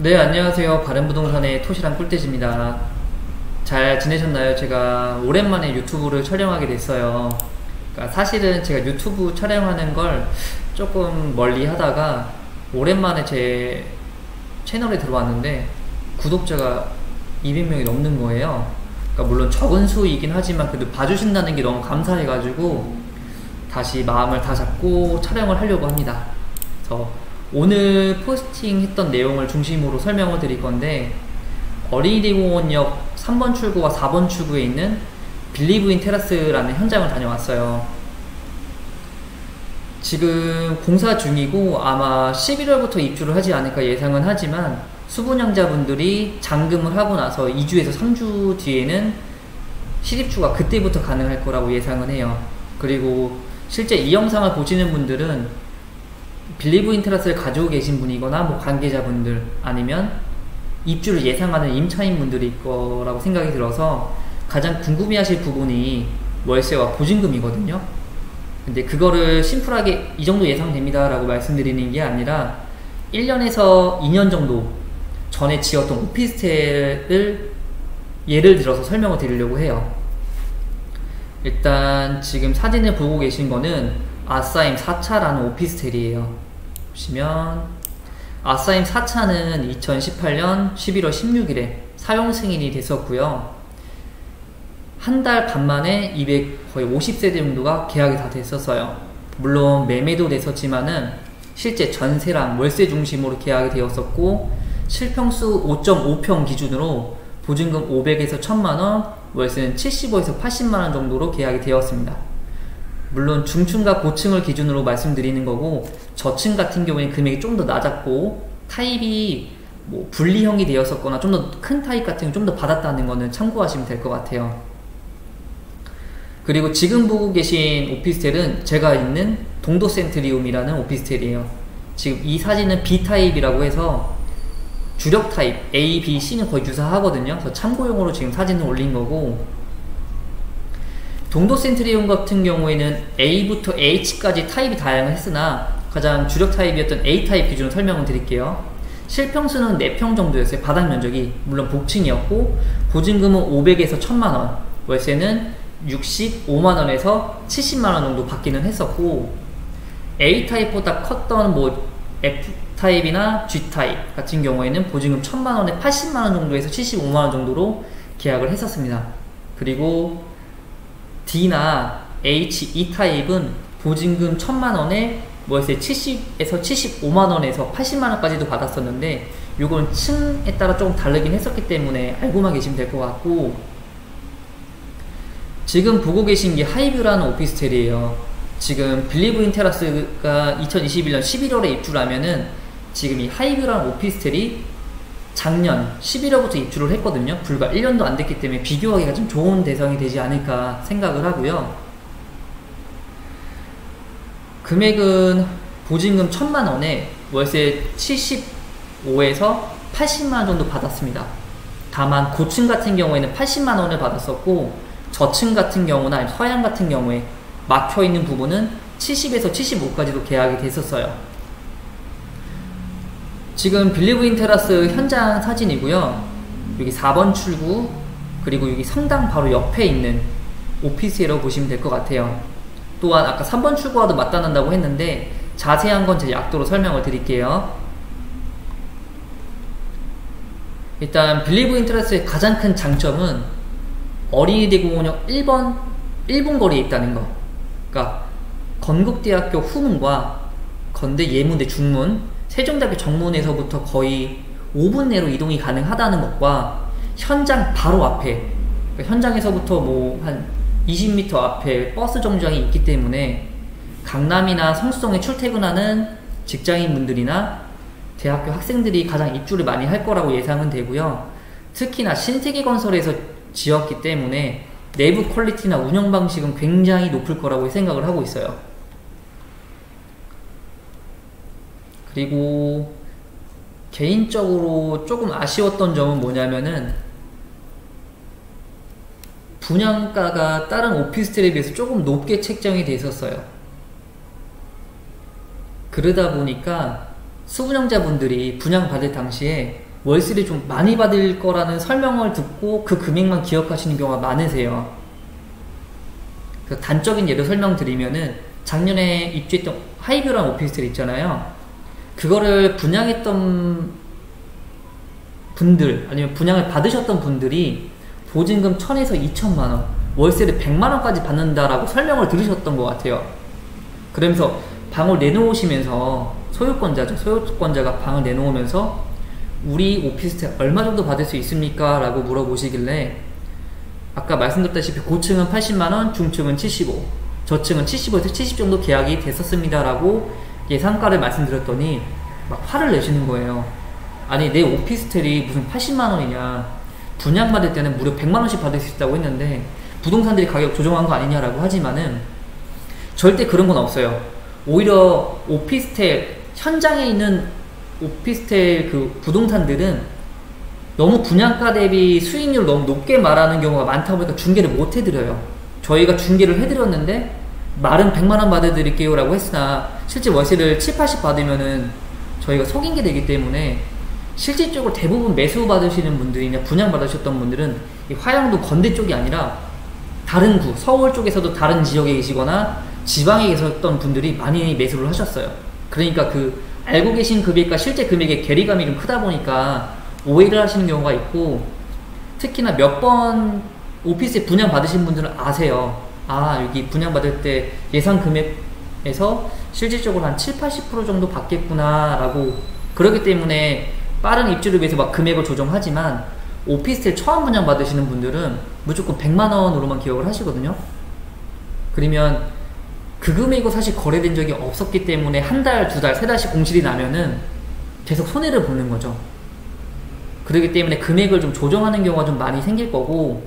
네, 안녕하세요. 바른부동산의 토시랑 꿀떼지입니다. 잘 지내셨나요? 제가 오랜만에 유튜브를 촬영하게 됐어요. 그러니까 사실은 제가 유튜브 촬영하는 걸 조금 멀리 하다가 오랜만에 제 채널에 들어왔는데 구독자가 200명이 넘는 거예요. 그러니까 물론 적은 수이긴 하지만 그래도 봐주신다는 게 너무 감사해가지고 다시 마음을 다잡고 촬영을 하려고 합니다. 그래서 오늘 포스팅했던 내용을 중심으로 설명을 드릴 건데, 어린이대공원역 3번 출구와 4번 출구에 있는 빌리브 인 테라스라는 현장을 다녀왔어요. 지금 공사 중이고 아마 11월부터 입주를 하지 않을까 예상은 하지만, 수분양자분들이 잔금을 하고 나서 2주에서 3주 뒤에는 실입주가 그때부터 가능할 거라고 예상은 해요. 그리고 실제 이 영상을 보시는 분들은 빌리브 인 테라스를 가지고 계신 분이거나 뭐 관계자분들 아니면 입주를 예상하는 임차인 분들일 거라고 생각이 들어서 가장 궁금해 하실 부분이 월세와 보증금이거든요. 근데 그거를 심플하게 이 정도 예상됩니다 라고 말씀드리는 게 아니라 1년에서 2년 정도 전에 지었던 오피스텔을 예를 들어서 설명을 드리려고 해요. 일단 지금 사진을 보고 계신 거는 아싸임 4차라는 오피스텔이에요. 보시면 아싸임 4차는 2018년 11월 16일에 사용 승인이 됐었고요. 한 달 반 만에 거의 50세대 정도가 계약이 다 됐었어요. 물론 매매도 됐었지만은 실제 전세랑 월세 중심으로 계약이 되었었고, 실평수 5.5평 기준으로 보증금 500에서 1000만원, 월세는 75에서 80만원 정도로 계약이 되었습니다. 물론 중층과 고층을 기준으로 말씀드리는 거고, 저층 같은 경우에는 금액이 좀 더 낮았고 타입이 뭐 분리형이 되었었거나 좀 더 큰 타입 같은 거 좀 더 받았다는 거는 참고하시면 될 것 같아요. 그리고 지금 보고 계신 오피스텔은 제가 있는 동도센트리움이라는 오피스텔이에요. 지금 이 사진은 B타입이라고 해서 주력 타입 A, B, C는 거의 유사하거든요. 그래서 참고용으로 지금 사진을 올린 거고, 동도센트리움 같은 경우에는 A부터 H까지 타입이 다양했으나 가장 주력 타입이었던 A타입 기준으로 설명을 드릴게요. 실평수는 4평 정도였어요. 바닥 면적이. 물론 복층이었고, 보증금은 500에서 1000만원, 월세는 65만원에서 70만원 정도 받기는 했었고, A타입보다 컸던 뭐 F타입이나 G타입 같은 경우에는 보증금 1000만원에 80만원 정도에서 75만원 정도로 계약을 했었습니다. 그리고 D나 H, E타입은 보증금 1000만원에 월세 70에서 75만원에서 80만원까지도 받았었는데, 요건 층에 따라 조금 다르긴 했었기 때문에 알고만 계시면 될 것 같고, 지금 보고 계신 게 하이뷰라는 오피스텔이에요. 지금 빌리브 인 테라스가 2021년 11월에 입주를 하면은 지금 이 하이뷰라는 오피스텔이 작년 11월부터 입주를 했거든요. 불과 1년도 안 됐기 때문에 비교하기가 좀 좋은 대상이 되지 않을까 생각을 하고요. 금액은 보증금 1000만원에 월세 75에서 80만원 정도 받았습니다. 다만 고층 같은 경우에는 80만원을 받았었고, 저층 같은 경우나 아니면 서양 같은 경우에 막혀있는 부분은 70에서 75까지도 계약이 됐었어요. 지금 빌리브 인 테라스 현장 사진이고요. 여기 4번 출구, 그리고 여기 성당 바로 옆에 있는 오피스라고 보시면 될 것 같아요. 또한 아까 3번 출구와도 맞닿는다고 했는데 자세한 건 제 약도로 설명을 드릴게요. 일단 빌리브 인 테라스의 가장 큰 장점은 어린이대공원역 1분 거리에 있다는 거. 그러니까 건국대학교 후문과 건대 예문대 중문, 세종대학교 정문에서부터 거의 5분 내로 이동이 가능하다는 것과 현장 바로 앞에, 그러니까 현장에서부터 뭐 한 20m 앞에 버스 정류장이 있기 때문에 강남이나 성수동에 출퇴근하는 직장인분들이나 대학교 학생들이 가장 입주를 많이 할 거라고 예상은 되고요. 특히나 신세계건설에서 지었기 때문에 내부 퀄리티나 운영 방식은 굉장히 높을 거라고 생각을 하고 있어요. 그리고 개인적으로 조금 아쉬웠던 점은 뭐냐면은 분양가가 다른 오피스텔에 비해서 조금 높게 책정이 돼 있었어요. 그러다 보니까 수분양자분들이 분양받을 당시에 월세를 좀 많이 받을 거라는 설명을 듣고 그 금액만 기억하시는 경우가 많으세요. 그 단적인 예로 설명드리면은 작년에 입주했던 하이뷰라는 오피스텔 있잖아요. 그거를 분양했던 분들 아니면 분양을 받으셨던 분들이 보증금 1000에서 2000만원, 월세를 100만원까지 받는다라고 설명을 들으셨던 것 같아요. 그러면서 방을 내놓으시면서 소유권자가 방을 내놓으면서 우리 오피스텔 얼마 정도 받을 수 있습니까? 라고 물어보시길래 아까 말씀드렸다시피 고층은 80만원, 중층은 75, 저층은 75에서 70 정도 계약이 됐었습니다 라고 예상가를 말씀드렸더니 막 화를 내시는 거예요. 아니 내 오피스텔이 무슨 80만원이냐, 분양받을 때는 무려 100만원씩 받을 수 있다고 했는데 부동산들이 가격 조정한 거 아니냐라고 하지만은 절대 그런 건 없어요. 오히려 오피스텔 현장에 있는 오피스텔 그 부동산들은 너무 분양가 대비 수익률을 너무 높게 말하는 경우가 많다 보니까 중개를 못 해드려요. 저희가 중개를 해드렸는데 말은 100만원 받아드릴게요 라고 했으나 실제 월세를 7, 80 받으면은 저희가 속인 게 되기 때문에 실질적으로 대부분 매수 받으시는 분들이나 분양 받으셨던 분들은 이 화양도 건대 쪽이 아니라 다른 구, 서울 쪽에서도 다른 지역에 계시거나 지방에 계셨던 분들이 많이 매수를 하셨어요. 그러니까 그 알고 계신 금액과 실제 금액의 괴리감이 좀 크다 보니까 오해를 하시는 경우가 있고, 특히나 몇 번 오피스에 분양 받으신 분들은 아세요. 아 여기 분양 받을 때 예상 금액에서 실질적으로 한 7, 80% 정도 받겠구나 라고. 그렇기 때문에 빠른 입주를 위해서 막 금액을 조정하지만 오피스텔 처음 분양 받으시는 분들은 무조건 100만원으로만 기억을 하시거든요. 그러면 그 금액으로 사실 거래된 적이 없었기 때문에 한 달, 두 달, 세 달씩 공실이 나면은 계속 손해를 보는 거죠. 그렇기 때문에 금액을 좀 조정하는 경우가 좀 많이 생길 거고,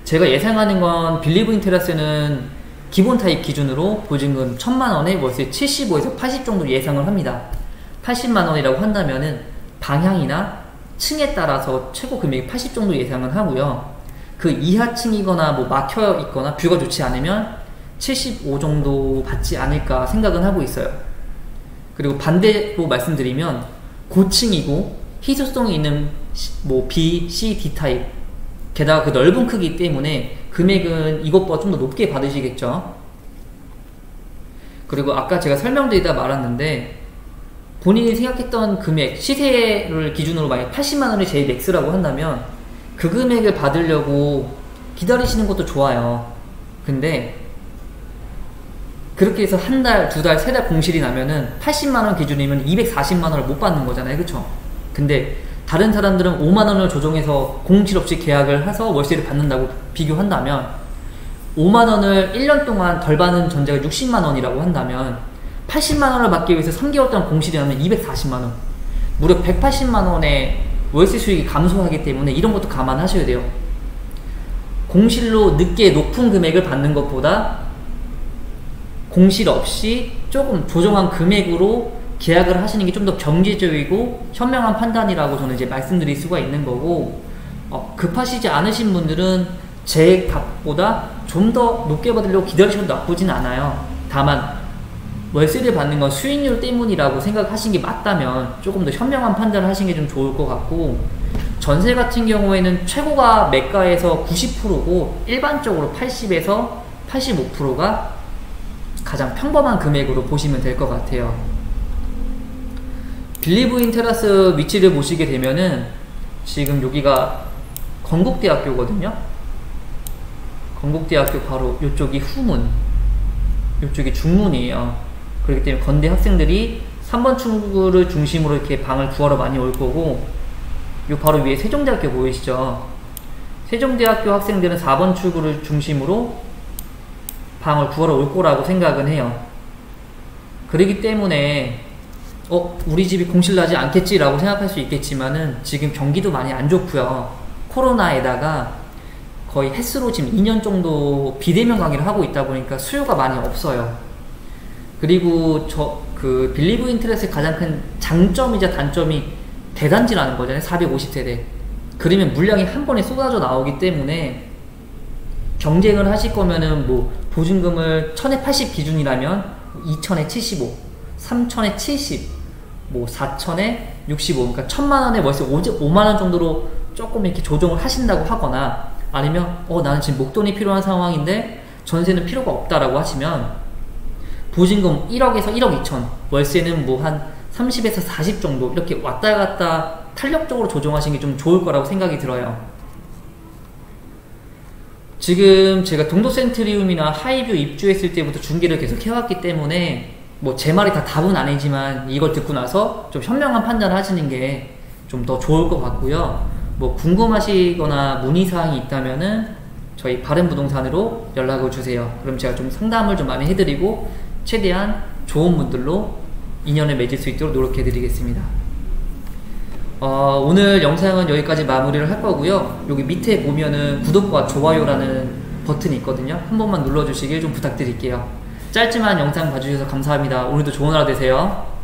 제가 예상하는 건 빌리브 테라스는 기본 타입 기준으로 보증금 1000만원에 월세 75에서 80 정도 예상을 합니다. 80만원이라고 한다면은 방향이나 층에 따라서 최고 금액이 80 정도 예상을 하고요. 그 이하층이거나 뭐 막혀 있거나 뷰가 좋지 않으면 75 정도 받지 않을까 생각은 하고 있어요. 그리고 반대로 말씀드리면 고층이고 희소성이 있는 뭐 B, C, D 타입, 게다가 그 넓은 크기 때문에 금액은 이것보다 좀 더 높게 받으시겠죠. 그리고 아까 제가 설명드리다 말았는데 본인이 생각했던 금액, 시세를 기준으로 만약 80만원이 제일 맥스라고 한다면 그 금액을 받으려고 기다리시는 것도 좋아요. 근데 그렇게 해서 한 달, 두 달, 세 달 공실이 나면은 80만원 기준이면 240만원을 못 받는 거잖아요. 그쵸? 근데 다른 사람들은 5만원을 조정해서 공실 없이 계약을 해서 월세를 받는다고 비교한다면 5만원을 1년 동안 덜 받는 전제가 60만원이라고 한다면 80만원을 받기 위해서 3개월 동안 공실이 나면 240만원, 무려 180만원의 월세 수익이 감소하기 때문에 이런 것도 감안하셔야 돼요. 공실로 늦게 높은 금액을 받는 것보다 공실 없이 조금 조정한 금액으로 계약을 하시는 게 좀 더 경제적이고 현명한 판단이라고 저는 이제 말씀드릴 수가 있는 거고, 급하시지 않으신 분들은 제 값보다 좀 더 높게 받으려고 기다리셔도 나쁘진 않아요. 다만 월세를 받는 건 수익률 때문이라고 생각하신 게 맞다면 조금 더 현명한 판단을 하시는 게 좀 좋을 것 같고, 전세 같은 경우에는 최고가 매가에서 90%고 일반적으로 80에서 85%가 가장 평범한 금액으로 보시면 될 것 같아요. 빌리브 테라스 위치를 보시게 되면은 지금 여기가 건국대학교거든요. 건국대학교 바로 이쪽이 후문, 이쪽이 중문이에요. 그렇기 때문에 건대 학생들이 3번 출구를 중심으로 이렇게 방을 구하러 많이 올 거고, 요 바로 위에 세종대학교 보이시죠? 세종대학교 학생들은 4번 출구를 중심으로 방을 구하러 올 거라고 생각은 해요. 그렇기 때문에 우리 집이 공실나지 않겠지 라고 생각할 수 있겠지만은 지금 경기도 많이 안 좋고요. 코로나에다가 거의 햇수로 지금 2년 정도 비대면 강의를 하고 있다 보니까 수요가 많이 없어요. 그리고 그 빌리브 인터넷의 가장 큰 장점이자 단점이 대단지라는 거잖아요. 450세대. 그러면 물량이 한 번에 쏟아져 나오기 때문에 경쟁을 하실 거면은 뭐 보증금을 1000에 80 기준이라면 2000에 75, 3000에 70, 뭐 4000에 65, 그러니까 1000만원에 월세 5만원 정도로 조금 이렇게 조정을 하신다고 하거나, 아니면 나는 지금 목돈이 필요한 상황인데 전세는 필요가 없다라고 하시면 보증금 1억에서 1억 2천, 월세는 뭐 한 30에서 40 정도 이렇게 왔다 갔다 탄력적으로 조정하시는 게 좀 좋을 거라고 생각이 들어요. 지금 제가 동도센트리움이나 하이뷰 입주했을 때부터 중개를 계속 해왔기 때문에 뭐 제 말이 다 답은 아니지만, 이걸 듣고 나서 좀 현명한 판단을 하시는 게 좀 더 좋을 것 같고요. 뭐 궁금하시거나 문의사항이 있다면은 저희 바른부동산으로 연락을 주세요. 그럼 제가 좀 상담을 좀 많이 해드리고 최대한 좋은 분들로 인연을 맺을 수 있도록 노력해 드리겠습니다. 오늘 영상은 여기까지 마무리를 할 거고요. 여기 밑에 보면은 구독과 좋아요라는 버튼이 있거든요. 한 번만 눌러주시길 좀 부탁드릴게요. 짧지만 영상 봐주셔서 감사합니다. 오늘도 좋은 하루 되세요.